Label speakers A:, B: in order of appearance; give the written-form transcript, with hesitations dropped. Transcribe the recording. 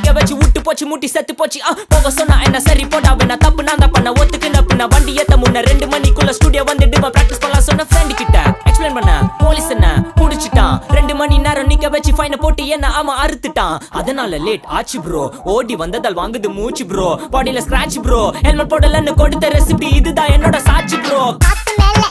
A: நிக்க வச்சு விட்டு போச்சு முட்டி செத்து போச்சு. போக சொன்னா என்ன சரி போட்டா வேணா தப்பு நான் தான் பண்ண ஒத்துக்குன்னு அப்படின்னா வண்டி ஏத்த முன்ன 2 மணிக்குள்ள ஸ்டுடியோ வந்துட்டு பிராக்டிஸ் பண்ணலாம் சொன்ன ஃப்ரெண்ட் கிட்ட எக்ஸ்பிளைன் பண்ண. போலீஸ் என்ன புடிச்சிட்டான், 2 மணி நேரம் நிக்க வச்சு ஃபைனை போட்டு என்ன அவன் அறுத்துட்டான். அதனால லேட் ஆச்சு ப்ரோ, ஓடி வந்ததால் வாங்குது மூச்சு ப்ரோ, பாடியில ஸ்கிராட்ச் ப்ரோ, ஹெல்மெட் போடலன்னு கொடுத்த ரெசிபி இதுதான் என்னோட சாட்சி ப்ரோ.
B: காத்து மேல